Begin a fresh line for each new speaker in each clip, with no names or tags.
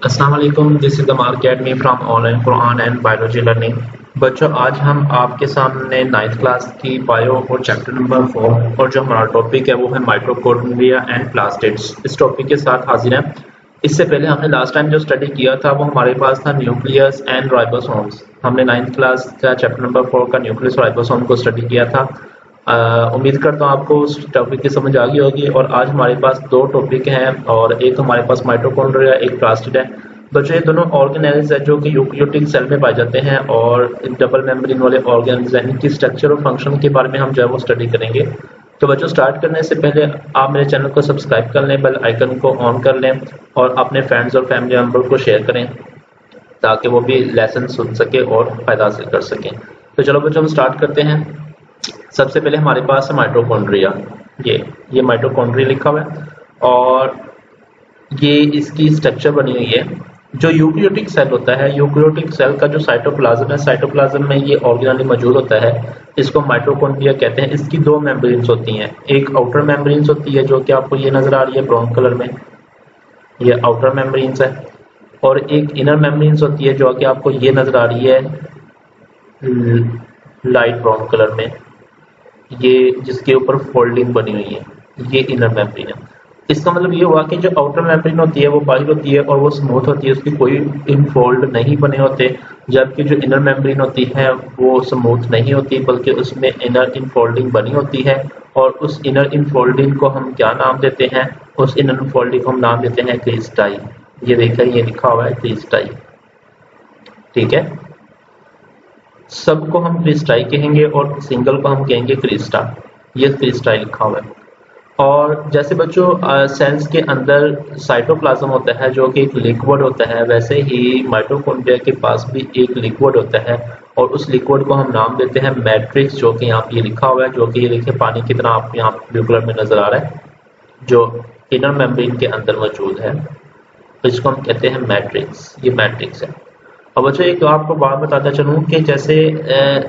अस्सलाम वालेकुम, this is the mark academy from online Quran and biology learning. बच्चों, आज हम आपके सामने 9th क्लास की बायो और चैप्टर नंबर 4 और जो हमारा टॉपिक है वो है माइटोकॉन्ड्रिया एंड प्लास्टिड्स, इस टॉपिक के साथ हाजिर हैं। इससे पहले हमने लास्ट टाइम जो स्टडी किया था वो हमारे पास था न्यूक्लियस एंड राइबोसोम्स। हमने 9th क्लास का चैप्टर नंबर 4 का न्यूक्लियस राइबोसोम को स्टडी किया था। उम्मीद करता हूँ आपको उस टॉपिक की समझ आ गई होगी। और आज हमारे पास दो टॉपिक हैं और एक हमारे पास माइटोकॉन्ड्रिया, एक प्लास्टिड है। बच्चों, ये दोनों ऑर्गेनेल्स है जो कि यूकेरियोटिक सेल में पाए जाते हैं और डबल मेम्ब्रेन वाले ऑर्गेन्स हैं। इनकी स्ट्रक्चर और फंक्शन के बारे में हम जो है वो स्टडी करेंगे। तो बच्चों, स्टार्ट करने से पहले आप मेरे चैनल को सब्सक्राइब कर लें, बेल आइकन को ऑन कर लें और अपने फ्रेंड्स और फैमिली मेम्बर को शेयर करें ताकि वो भी लेसन सुन सके और फायदा हासिल कर सकें। तो चलो बच्चों, हम स्टार्ट करते हैं। सबसे पहले हमारे पास है माइटोकॉन्ड्रिया। ये माइटोकॉन्ड्रिया लिखा हुआ है और ये इसकी स्ट्रक्चर बनी हुई है। जो यूकेरियोटिक सेल होता है, यूकेरियोटिक सेल का जो साइटोप्लाज्म है, साइटोप्लाज्म में ये ऑर्गेनेल मौजूद होता है। इसको माइटोकॉन्ड्रिया कहते हैं। इसकी दो मेम्ब्रेन्स होती हैं, एक आउटर मेम्ब्रेन्स होती है जो कि आपको ये नजर आ रही है ब्राउन कलर में, ये आउटर मेम्ब्रेन्स है, और एक इनर मेम्ब्रेन्स होती है जो कि आपको ये नजर आ रही है लाइट ब्राउन कलर में, ये जिसके ऊपर फोल्डिंग बनी हुई है, ये इनर मेम्ब्रेन है। इसका मतलब ये हुआ कि जो आउटर मेम्ब्रेन होती है वो बाहर होती है और वो स्मूथ होती है, उसकी कोई इनफोल्ड नहीं बने होते, जबकि जो इनर मेम्ब्रेन होती है वो स्मूथ नहीं होती बल्कि उसमें इनर इनफोल्डिंग बनी होती है। और उस इनर इनफोल्डिंग को हम क्या नाम देते हैं? उस इनर इनफोल्डिंग को हम नाम देते हैं क्रिस्टाई। ये देखा, ये लिखा हुआ है क्रिस्टाई, ठीक है। सबको हम क्रिस्टाई कहेंगे और सिंगल को हम कहेंगे क्रिस्टा। ये क्रिस्टाई लिखा हुआ है। और जैसे बच्चों सेल्स के अंदर साइटोप्लाज्म होता है जो कि एक लिक्विड होता है, वैसे ही माइटोकॉन्ड्रिया के पास भी एक लिक्विड होता है और उस लिक्विड को हम नाम देते हैं मैट्रिक्स, जो कि यहाँ पे ये लिखा हुआ है, जो कि ये देखिए पानी की तरह आप यहाँ ब्लू कलर में नजर आ रहा है, जो इनर मेम्ब्रेन के अंदर मौजूद है। तो इसको हम कहते हैं मैट्रिक्स। ये मैट्रिक्स है। अब बच्चों, एक आपको बात बताता चलूँ कि जैसे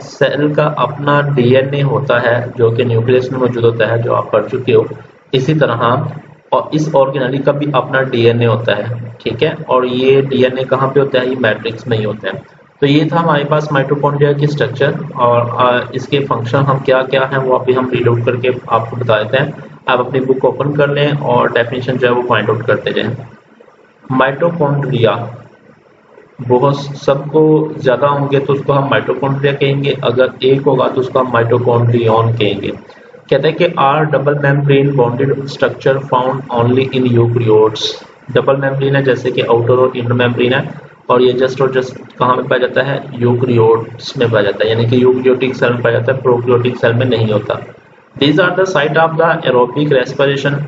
सेल का अपना डीएनए होता है जो कि न्यूक्लियस में मौजूद होता है, जो आप पढ़ चुके हो, इसी तरह और इस ऑर्गेनेल का भी अपना डीएनए होता है, ठीक है। और ये डीएनए कहाँ पे होता है? ये मैट्रिक्स में ही होता है। तो ये था हमारे पास माइटोकॉन्ड्रिया की स्ट्रक्चर और इसके फंक्शन हम क्या क्या हैं वो अभी हम रीड आउट करके आपको बता देते हैं। आप अपनी बुक ओपन कर लें और डेफिनेशन जो है वो फाइंड आउट करते जाएं। माइटोकॉन्ड्रिया बहुत सबको ज्यादा होंगे तो उसको हम माइटोकॉन्ड्रिया कहेंगे, अगर एक होगा तो उसको हम माइटोकॉन्ड्रियन कहेंगे। कहते हैं कि are double membrane bonded structure found only in eukaryotes. Double membrane है जैसे कि आउटर और इनर मेम्ब्रेन है, और ये जस्ट और जस्ट कहाँ में पाया जाता है? यूकेरियोट्स में पाया जाता है, यानी कि यूकेरियोटिक सेल में पाया जाता है, प्रोकैरियोटिक सेल में नहीं होता। These are the site of the aerobic respiration.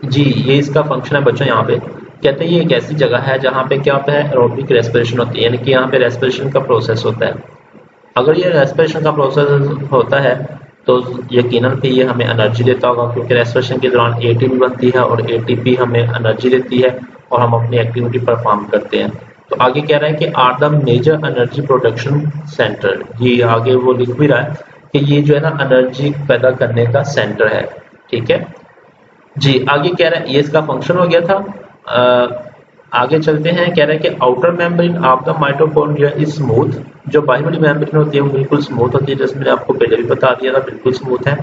जी, ये इसका फंक्शन है बच्चों। यहाँ पे कहते हैं ये एक ऐसी जगह है जहाँ पे क्या होता है? एरोबिक रेस्पिरेशन होती है, यानी कि यहाँ पे रेस्पिरेशन का प्रोसेस होता है। अगर ये रेस्पिरेशन का प्रोसेस होता है तो यकीनन भी ये हमें एनर्जी देता होगा, क्योंकि रेस्पिरेशन के दौरान एटीपी बनती है और एटीपी हमें एनर्जी देती है और हम अपनी एक्टिविटी परफॉर्म करते हैं। तो आगे कह रहा है कि are the major energy production centre. ये आगे वो लिख भी रहा है कि ये जो है ना एनर्जी पैदा करने का सेंटर है, ठीक है जी। आगे कह रहा है, ये इसका फंक्शन हो गया था। आगे चलते हैं। कह रहे हैं कि outer membrane of the mitochondria is smooth. जो बाहरी वाली मेम्ब्रेन होती है वो बिल्कुल स्मूथ होती है, जैसे मैंने आपको पहले भी बता दिया था, बिल्कुल स्मूथ है।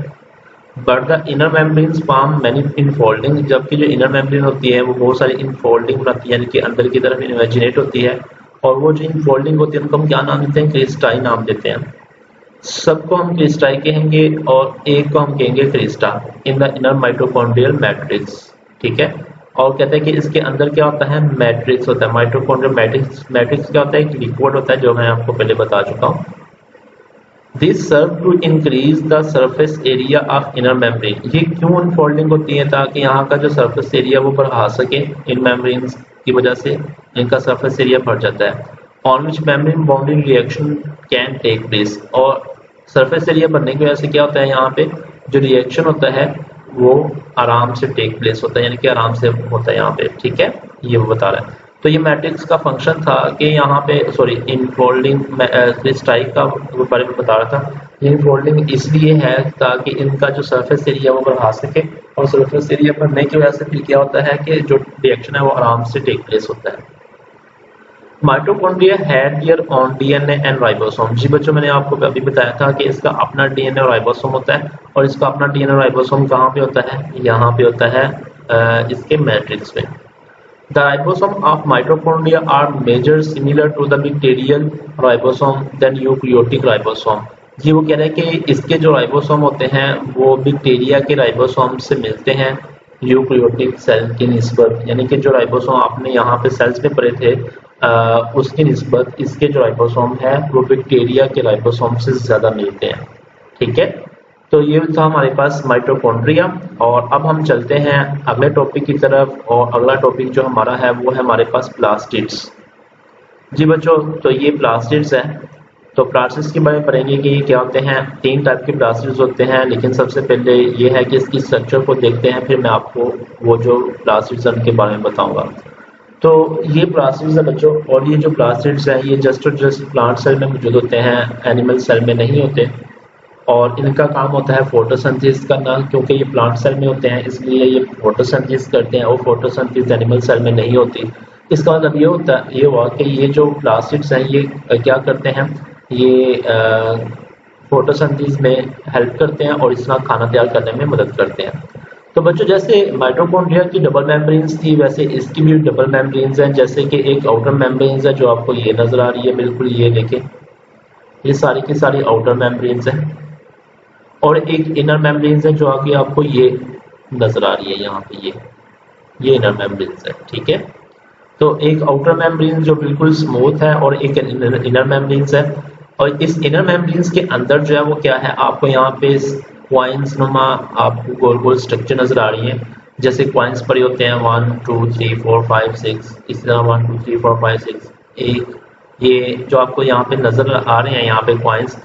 But the inner membranes form many infolding. जबकि जो इनर मेम्ब्रेन होती है वो बहुत सारी इनफोल्डिंग बनाती है, यानी कि अंदर की तरफ इन्वेजिनेट होती है। और वो जो इनफोल्डिंग होती है उनको हम क्या नाम देते हैं? क्रिस्टाई नाम देते हैं। सबको हम क्रिस्टाई कहेंगे और एक को हम कहेंगे Crysta in the inner mitochondrial matrix, ठीक है। और कहते हैं कि इसके अंदर क्या होता है? मैट्रिक्स होता है, माइटोकॉन्ड्रियल मैट्रिक्स। मैट्रिक्स क्या होता है? एक लिक्विड होता है, जो मैं आपको पहले बता चुका हूँ। This serve to increase the surface area of inner membrane. ये क्यों अनफोल्डिंग होती है? ताकि यहाँ का जो सरफेस एरिया वो बढ़ा सके। इन मेम्ब्रेन्स की वजह से इनका सरफेस एरिया बढ़ जाता है। On which membrane bounding reaction can take place. और सरफेस एरिया बढ़ने की वजह से क्या होता है? यहाँ पे जो रिएक्शन होता है वो आराम से टेक प्लेस होता है, यानी कि आराम से होता है यहाँ पे, ठीक है। ये वो बता रहा है। तो ये मैट्रिक्स का फंक्शन था कि यहाँ पे इनफोल्डिंग क्रिस्टाई का बारे में बता रहा था। ये इनफोल्डिंग इसलिए है ताकि इनका जो सरफेस एरिया वो बढ़ा सके, और सरफेस एरिया बढ़ने की वजह से फिर क्या होता है कि जो रिएक्शन है वो आराम से टेक प्लेस होता है। Mitochondria had their own DNA and ribosome. जी बच्चों, मैंने आपको अभी बताया था कि इसका अपना डीएनए और राइबोसोम होता है, और इसका अपना डीएनए और राइबोसोम कहाँ पे होता है? यहाँ पे होता है इसके मैट्रिक्स में। The ribosome of mitochondria are measure similar to the bacterial ribosome than eukaryotic ribosome। जी वो कह रहे हैं कि इसके जो राइबोसोम होते हैं वो बैक्टीरिया के राइबोसोम से मिलते हैं यूकैरियोटिक सेल की निस्बत, यानी कि जो राइबोसोम आपने यहाँ पे सेल्स में पढ़े थे उसकी निस्बत इसके जो राइबोसोम है वो बैक्टीरिया के राइबोसोम से ज़्यादा मिलते हैं। ठीक है, तो ये था हमारे पास माइटोकॉन्ड्रिया। और अब हम चलते हैं अगले टॉपिक की तरफ, और अगला टॉपिक जो हमारा है वो है हमारे पास प्लास्टिड्स। जी बच्चों, तो ये प्लास्टिड्स है। तो प्लास्टिड्स के बारे में पढ़ेंगे कि ये क्या होते हैं। 3 टाइप के प्लास्टिड्स होते हैं, लेकिन सबसे पहले ये है कि इसकी स्ट्रक्चर को देखते हैं, फिर मैं आपको वो जो प्लास्टिड्स हैं उनके बारे में बताऊंगा। तो ये प्लास्टिड्स है बच्चों, और ये जो प्लास्टिड्स हैं ये जस्ट और जस्ट प्लांट सेल में मौजूद होते हैं, एनिमल सेल में नहीं होते। और इनका काम होता है फोटोसिंथेसिस करना, क्योंकि ये प्लांट सेल में होते हैं इसलिए ये फोटोसिंथेसिस करते हैं, और फोटोसिंथेसिस एनिमल सेल में नहीं होती। इसका मतलब ये हुआ कि ये जो प्लास्टिड्स हैं ये क्या करते हैं, ये फोटोसिंथेसिस में हेल्प करते हैं और इस तरह खाना तैयार करने में मदद करते हैं। तो बच्चों, जैसे माइटोकॉन्ड्रिया की डबल मेम्ब्रेन्स थी, वैसे इसकी भी डबल मेम्ब्रेन्स हैं। जैसे कि एक आउटर मेम्ब्रेन्स है जो आपको ये नजर आ रही है, बिल्कुल ये देखें, ये सारी की सारी आउटर मेम्ब्रेन्स हैं, और एक इनर मेम्ब्रेन्स है जो आगे आपको ये नजर आ रही है, यहाँ पे ये इनर मेम्ब्रेन्स है। ठीक है, तो एक आउटर मेम्ब्रेन जो बिल्कुल स्मूथ है और एक इनर मेम्ब्रेन्स है, और इस इनर मेम्ब्रेन्स के अंदर जो है वो क्या है, आपको यहाँ पे क्वाइंस नुमा आपको गोल गोल स्ट्रक्चर नजर आ रही है। जैसे क्वाइंस पड़े होते हैं 1 2 3 4 5 6, इस तरह 1 2 3 4 5 6 एक, ये जो आपको यहाँ पे नजर आ रहे हैं यहाँ पे क्वाइंस,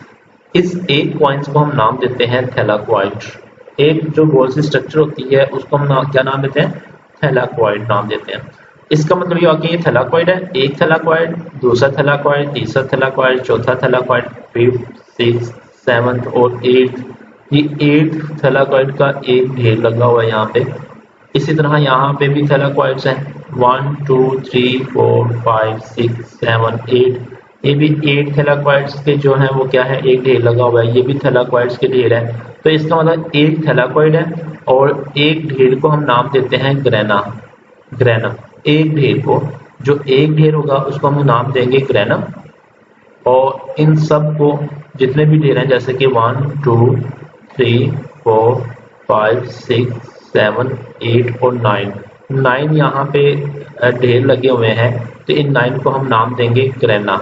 इस एक क्वाइंस को हम नाम देते हैं थैलाक्वाइड। एक जो गोल सी स्ट्रक्चर होती है उसको हम क्या नाम देते हैं? थैलाक्वाइड नाम देते हैं। इसका मतलब ये कि ये थैलाक्वाइड है, एक थैलाक्वाइड, दूसरा थैलाक्वाइड, तीसरा थैलाक्वाइड, चौथा थैलाक्वाइड, 5th 6th 7th और 8th, ये 8th थैलाक्वाइड का एक ढेर लगा हुआ है यहाँ पे। इसी तरह यहाँ पे भी थैलाक्वाइड्स हैं 1 2 3 4 5 6 7 8, ये भी 8 थैलाक्वाइड्स के जो है वो क्या है, एक ढेर लगा हुआ है, ये भी थैलाक्वाइड्स के ढेर है। तो इसका मतलब एक थैलाक्वाइड है और एक ढेर को हम नाम देते हैं ग्रेनम। एक ढेर को, जो एक ढेर होगा उसको हम नाम देंगे ग्रेनम, और इन सब को जितने भी ढेर हैं जैसे कि 1 2 3 4 5 6 7 8 और 9 यहाँ पे ढेर लगे हुए हैं, तो इन 9 को हम नाम देंगे ग्रेना।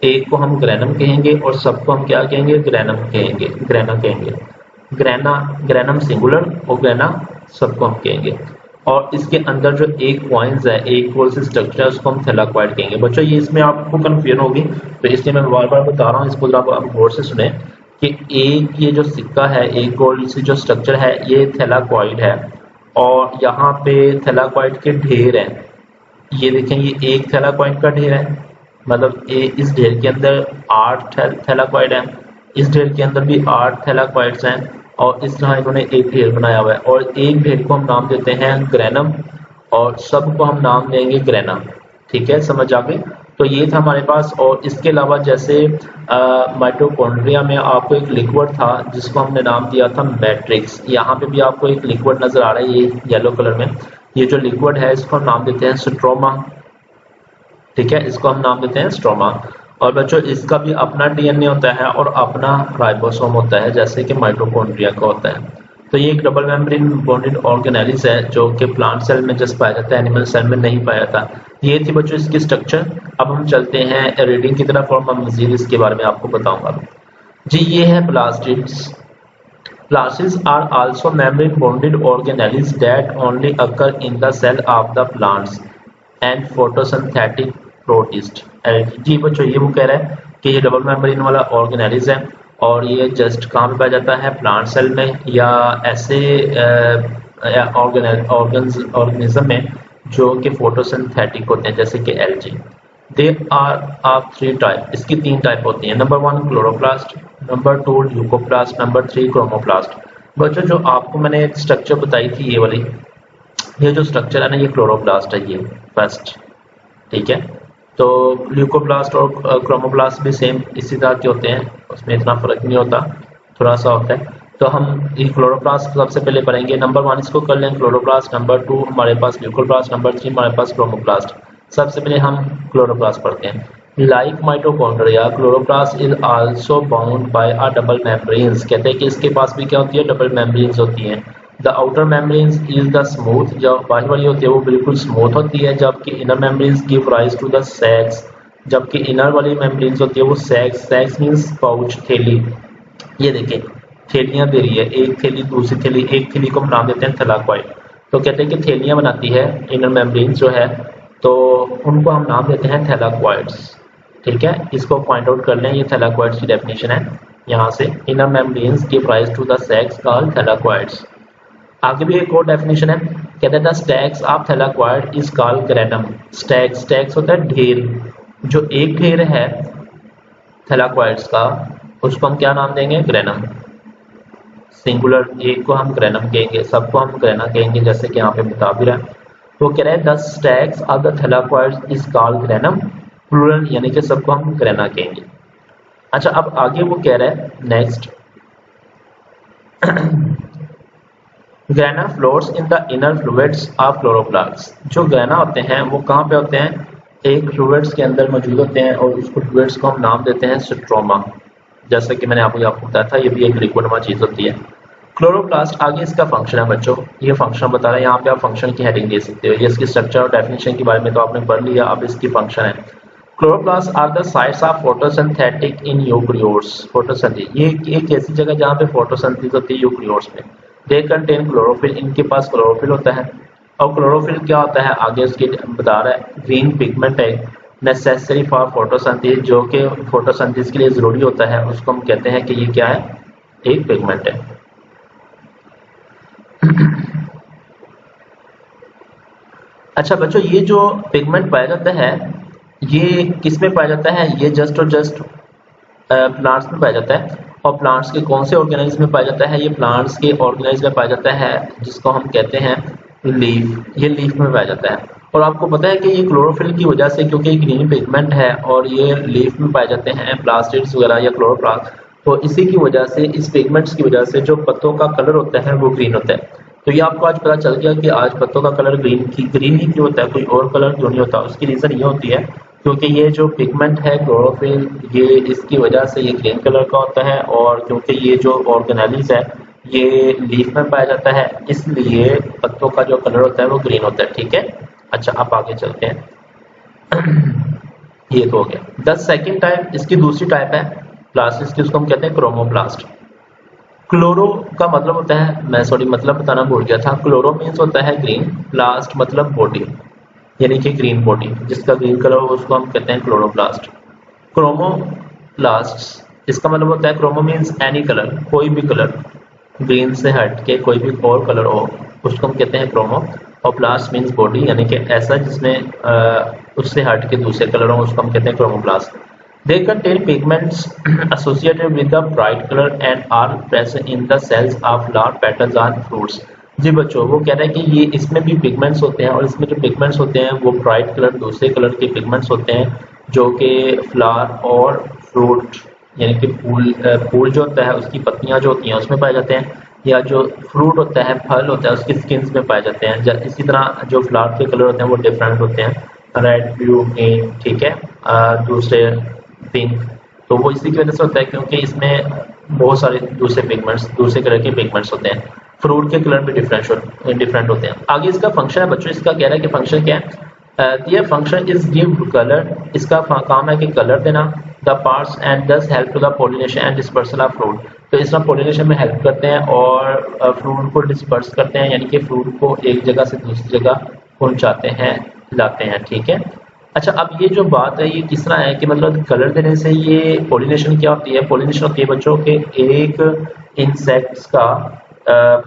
एक को हम ग्रेनम कहेंगे और सबको हम क्या कहेंगे? ग्रेना कहेंगे। ग्रेनम सिंगुलर और ग्रेना सबको हम कहेंगे। और इसके अंदर जो एक क्वाइंस है, एक गोल से स्ट्रक्चर है, उसको हम थैलाक्वाइड कहेंगे। बच्चों ये इसमें आपको कंफ्यूजन होगी, तो इसलिए मैं बार बार बता रहा हूँ, इसको आप गौर से सुने कि एक ये जो सिक्का है, एक गोल से जो स्ट्रक्चर है ये थैलाक्वाइड है, और यहाँ पे थैलाक्वाइड के ढेर हैं। ये देखें, ये एक थैलाक्वाइड का ढेर है, मतलब इस ढेर के अंदर 8 थैलाक्वाइड है, इस ढेर के अंदर भी 8 थैलाक्वाइड्स हैं, और इस तरह इन्होंने एक ढेर बनाया हुआ है, और एक ढेर को हम नाम देते हैं ग्रेनम, और सबको हम नाम देंगे ग्रेना। ठीक है, समझ आ गई? तो ये था हमारे पास। और इसके अलावा जैसे माइटोकॉन्ड्रिया में आपको एक लिक्विड था जिसको हमने नाम दिया था मैट्रिक्स। यहाँ पे भी आपको एक लिक्विड नजर आ रहा है, ये येलो कलर में, ये जो लिक्विड है इसको हम नाम देते हैं स्ट्रोमा। ठीक है, इसको हम नाम देते हैं स्ट्रोमा। और बच्चों इसका भी अपना डीएनए होता है और अपना राइबोसोम होता है, जैसे कि माइटोकॉन्ड्रिया का होता है। तो ये एक डबल मेम्ब्रेन बॉन्डेड ऑर्गेनेलिस है जो कि प्लांट सेल में जस्ट पाया जाता है, एनिमल सेल में नहीं पाया जाता। ये थी बच्चों इसकी स्ट्रक्चर। अब हम चलते हैं रीडिंग की तरफ और मैं मजीद इसके बारे में आपको बताऊंगा। जी ये है plastids. Plastids are also membrane-bonded organelles that only occur in the cell of the plants and photosynthetic protist। जी बच्चों ये वो कह रहा है कि ये डबल मेम्ब्रेन वाला ऑर्गेनेलिस है और ये जस्ट कहाँ पे पाया जाता है? प्लांट सेल में या ऐसे ऑर्गेनिज्म में जो कि फोटोसिंथेटिक होते हैं, जैसे कि algae. They are of 3 type, इसकी 3 टाइप होती हैं। Number 1 chloroplast, number 2 leucoplast, number 3 chromoplast. बच्चों जो आपको मैंने एक स्ट्रक्चर बताई थी ये वाली, ये जो स्ट्रक्चर है ना, ये क्लोरोप्लास्ट है, ये फर्स्ट। ठीक है, तो ल्यूकोप्लास्ट और क्रोमोप्लास्ट भी सेम इसी तरह के होते हैं, उसमें इतना फर्क नहीं होता, थोड़ा सा होता है। तो हम ये क्लोरोप्लास्ट सबसे पहले पढ़ेंगे। नंबर 1 इसको कर लें क्लोरोप्लास्ट, नंबर 2 हमारे पास ल्यूकोप्लास्ट, नंबर 3 हमारे पास क्रोमोप्लास्ट। सबसे पहले हम क्लोरोप्लास्ट पढ़ते हैं। Like mitochondria chloroplast is also bound by a double membranes. कहते हैं कि इसके पास भी क्या होती है, डबल मेम्ब्रेन्स होती हैं। The outer membranes is the smooth, जो बाहर वाली होती है वो बिल्कुल स्मूथ होती है, जबकि inner membranes give rise to the sacs, जबकि इनर वाली मेम्ब्रेन्स होती है वो सैक्स, सैक्स मींस पाउच, थैली। ये देखें थैलियां दे रही है, एक थैली दूसरी थैली, एक थैली को हम नाम देते हैं थैलाकॉइड। तो कहते हैं कि थैलियां बनाती है इनर मेम्ब्रेन्स जो है, तो उनको हम नाम देते हैं थैलाकॉइड्स। ठीक है, इसको पॉइंट आउट कर लें, ये थैलाकॉइड्स की डेफिनेशन है यहाँ से। Inner membranes give rise to the sacs called thylakoids. आगे भी एक और डेफिनेशन है, कहते हैं the stacks of thylakoid is called granum. Stacks, stacks होता है ढेर, जो एक ढेर है थैलाकॉइड्स का उसको हम क्या नाम देंगे, ग्रेनम। सिंगुलर एक को हम ग्रेनम कहेंगे, सबको हम ग्रेना कहेंगे, जैसे कि यहाँ पे बता भी रहा है। तो कह रहे हैं the stacks of the thylakoids is called granum, plural यानी कि सबको हम ग्रेना कहेंगे। अच्छा, अब आगे वो कह रहा है next, grana floats in the inner fluids of chloroplast. जो ग्रेना होते हैं वो कहाँ पे होते हैं, एक फ्लूइड्स के अंदर मौजूद होते हैं और उसको फ्लूइड्स को हम नाम देते हैं स्ट्रोमा। जैसे कि मैंने आपको बताया था, ये भी एक लिक्विड चीज होती है। क्लोरोप्लास्ट, आगे इसका फंक्शन है बच्चों, ये फंक्शन बता रहा है, यहाँ पे आप फंक्शन की हेडिंग दे सकते हो। ये इसकी स्ट्रक्चर और डेफिनेशन के बारे में तो आपने पढ़ लिया, अब इसकी फंक्शन है। Chloroplast are the sites of photosynthetic in eukaryotes. Photosynthesis, ये एक ऐसी जगह जहाँ पे फोटोसिंथेसिस होती है यूकेरियोट्स में। दे कंटेन क्लोरोफिल, इनके पास क्लोरोफिल होता है। और क्लोरोफिल क्या होता है आगे उसकी बता रहा है, ग्रीन पिगमेंट है नेसेसरी फॉर फोटोसिंथेसिस, जो कि फोटोसिंथेसिस के लिए जरूरी होता है, उसको हम कहते हैं कि ये क्या है, एक पिगमेंट है। अच्छा बच्चों, ये जो पिगमेंट पाया जाता है ये किस में पाया जाता है, ये जस्ट और जस्ट प्लांट्स में पाया जाता है। और प्लांट्स के कौन से ऑर्गेनाइज्म में पाया जाता है, ये प्लांट्स के ऑर्गेनाइज्म में पाया जाता है जिसको हम कहते हैं लीफ। ये लीफ में पाया जाता है। और आपको पता है कि ये क्लोरोफिल की वजह से, क्योंकि ग्रीन पिगमेंट है और ये लीफ में पाए जाते हैं प्लास्टिड्स वगैरह या क्लोरोप्लास्ट, तो इसी की वजह से, इस पिगमेंट्स की वजह से जो पत्तों का कलर होता है वो ग्रीन होता है। तो ये आपको आज पता चल गया कि आज पत्तों का कलर ग्रीन ही क्यों होता है, कोई और कलर क्यों नहीं होता। उसकी रीजन ये होती है क्योंकि ये जो पिगमेंट है क्लोरोफिल, ये इसकी वजह से ये ग्रीन कलर का होता है, और क्योंकि ये जो ऑर्गेनेल्स है ये लीफ में पाया जाता है, इसलिए पत्तों का जो कलर होता है वो ग्रीन होता है। ठीक है, अच्छा अब आगे चलते हैं। ये तो हो गया। द सेकंड टाइप, इसकी दूसरी टाइप है प्लास्ट, उसको हम कहते हैं क्रोमोप्लास्ट। क्लोरो का मतलब होता है, मैं सॉरी मतलब बताना भूल गया था, क्लोरो मीन्स होता है ग्रीन, प्लास्ट मतलब बॉडी, यानी कि ग्रीन बॉडी, जिसका ग्रीन कलर हो उसको हम कहते हैं क्लोरोप्लास्ट। क्रोमोप्लास्ट, इसका मतलब होता है क्रोमो मीन्स एनी कलर, कोई भी कलर, ग्रीन से हट के कोई भी और कलर हो उसको हम कहते हैं क्रोमो। और प्लास्ट मीन्स बॉडी, यानी कि ऐसा जिसमें उससे हट के दूसरे कलर हो उसको हम कहते हैं chromoplast. They contain pigments associated with the bright color and are present in the cells of flower petals and fruits। जी बच्चों, वो कह रहे हैं कि ये इसमें भी पिगमेंट्स होते हैं, और इसमें जो पिगमेंट्स होते हैं वो ब्राइट कलर, दूसरे कलर के पिगमेंट्स होते हैं, जो कि फ्लावर और फ्रूट यानी कि फूल जो होता है उसकी पत्तियां जो होती हैं उसमें पाए जाते हैं, या जो फ्रूट होता है, फल होता है, उसकी स्किन्स में पाए जाते हैं। इसी तरह जो फ्लावर के कलर होते हैं वो डिफरेंट होते हैं, रेड, ब्लू, ग्रीन, ठीक है, दूसरे पिंक। तो वो इसी की वजह से होता है क्योंकि इसमें बहुत सारे दूसरे पिगमेंट्स, दूसरे कलर के पिगमेंट्स होते हैं। फ्रूट के कलर भी डिफरेंट होते हैं। आगे इसका फंक्शन है बच्चों, इसका कह रहा है कि फंक्शन क्या है, ये फंक्शन इज गिव कलर, इसका काम है कि कलर देना, the parts and this help to the pollination and dispersal of fruit. तो इस तरह पोलिनेशन में हेल्प करते हैं और फ्रूट को डिस्पर्स करते हैं, यानी कि फ्रूट को एक जगह से दूसरी जगह पहुंचाते हैं, लाते हैं। ठीक है, अच्छा अब ये जो बात है ये किस तरह है कि मतलब कलर देने से ये पोलिनेशन क्या होती है, पोलिनेशन होती है बच्चों के एक इंसेक्ट्स का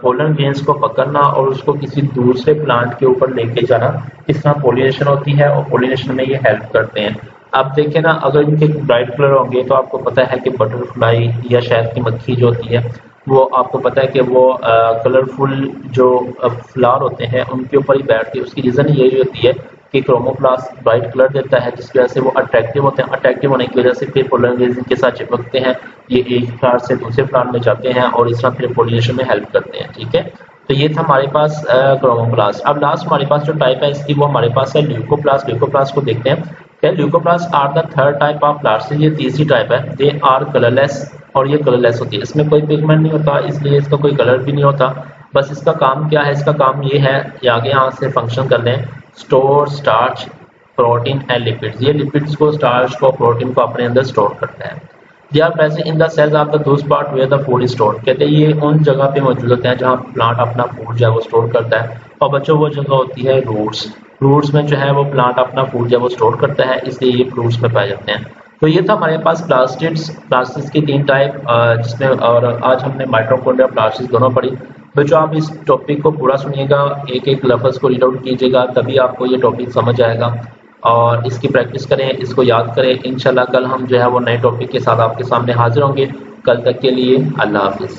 पोलन ग्रेन्स को पकड़ना और उसको किसी दूसरे प्लांट के ऊपर लेके जाना, इस तरह पोलिनेशन होती है, और पोलिनेशन में ये हेल्प करते हैं। अब देखें ना, अगर इनके ब्राइट कलर होंगे तो आपको पता है कि बटरफ्लाई या शहद की मक्खी जो होती है वो आपको पता है कि वो कलरफुल जो फ्लावर होते हैं उनके ऊपर ही बैठती है। उसकी रीज़न यही होती है कि क्रोमोप्लास्ट ब्राइट कलर देता है, जिसकी वजह से वो अट्रैक्टिव होते हैं। अट्रैक्टिव होने की वजह से फिर पोलराइजेशन के साथ चिपकते हैं, ये एक फ्लावर से दूसरे फ्लावर में जाते हैं और इस तरह फिर पोलिनेशन में हेल्प करते हैं। ठीक है, तो ये था हमारे पास क्रोमोप्लास्ट। अब लास्ट हमारे पास जो टाइप है इसकी, वो हमारे पास है ल्यूकोप्लास्ट। ल्यूकोप्लास्ट को देखते हैं। क्या leucoplast are the third type of plast, ये तीसरी टाइप है। दे आर कलरलेस, और ये कलरलेस होती है, इसमें कोई पिगमेंट नहीं होता, इसलिए इसका कोई कलर भी नहीं होता। बस इसका काम क्या है, इसका काम ये है, ये आगे यहाँ से फंक्शन कर लें, store starch protein and lipids. ये लिपिड्स को, स्टार्च को, प्रोटीन को अपने अंदर स्टोर करता है। They are present in the cells of the those part where the food is stored. कहते हैं ये उन जगह पे मौजूद होते हैं जहाँ प्लांट अपना फूड जो है वो स्टोर करता है। और बच्चों वो जगह होती है रूट्स। रूट्स में जो है वो प्लांट अपना फूड जो है वो स्टोर करता है, इसलिए ये फ्रूट्स में पाए जाते हैं। तो ये था हमारे पास प्लास्टिड्स। प्लास्टिड्स की 3 टाइप, जिसमें और आज हमने माइटोकॉन्ड्रिया, प्लास्टिड्स दोनों पढ़ी। बच्चों आप इस टॉपिक को पूरा सुनिएगा, एक एक लफ्ज़ को रीड आउट कीजिएगा, तभी आपको ये टॉपिक समझ आएगा। और इसकी प्रैक्टिस करें, इसको याद करें। इंशाल्लाह कल हम जो है वो नए टॉपिक के साथ आपके सामने हाजिर होंगे। कल तक के लिए अल्लाह हाफिज़।